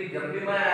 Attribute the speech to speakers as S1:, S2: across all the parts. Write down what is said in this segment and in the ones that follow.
S1: जब भी मैं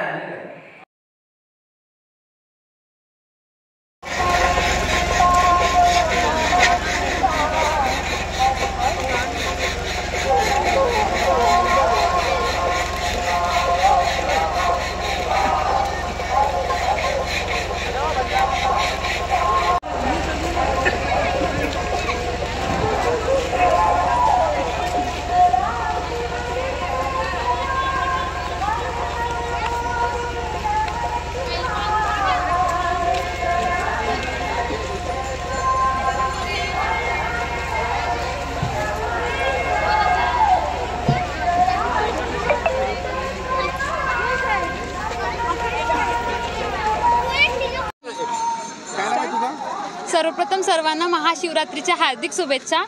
S2: सर्वप्रथम सर्वांना महाशिवरात्रीच्या हार्दिक शुभेच्छा।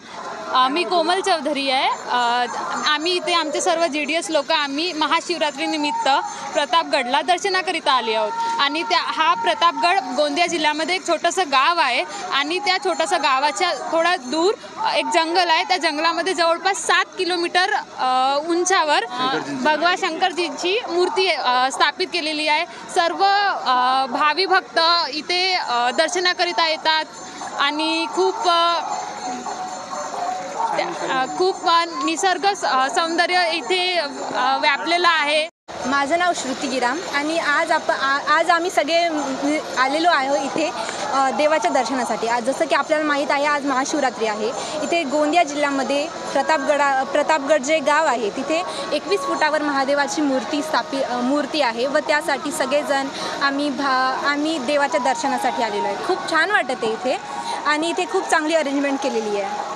S2: मी कोमल चौधरी आहे। आम्ही इथे आमचे सर्व GDS लोक आम्ही महाशिवरात्रीनिमित्त प्रतापगडला दर्शनाकरिता आले आहोत आणि हा प्रतापगड गोंदिया जिल्ह्यामध्ये एक छोटंसं गाव आहे आणि त्या छोट्याशा गावाच्या थोडा दूर एक जंगल आहे। त्या जंगलामध्ये जवळपास 7 किलोमीटर उंचावर भगवान शंकरजींची मूर्ती स्थापित केलेली आहे। सर्व भावी भक्त इथे दर्शनाकरिता येतात आणि खूप निसर्ग सौंदर्य इथे व्यापलेलं आहे।
S3: माझं नाव श्रुती गिराम आणि आज आम्ही सगळे आलेलो आहे इथे देवाच्या दर्शनासाठी। आज जसं की आपल्याला माहीत आहे आज महाशिवरात्री आहे। इथे गोंदिया जिल्ह्यामध्ये प्रतापगड जे गाव आहे तिथे 21 फुटावर महादेवाची मूर्ती आहे व त्यासाठी सगळेजण आम्ही देवाच्या दर्शनासाठी आलेलो आहे। खूप छान वाटते इथे आणि इथे खूप चांगली अरेंजमेंट केलेली आहे।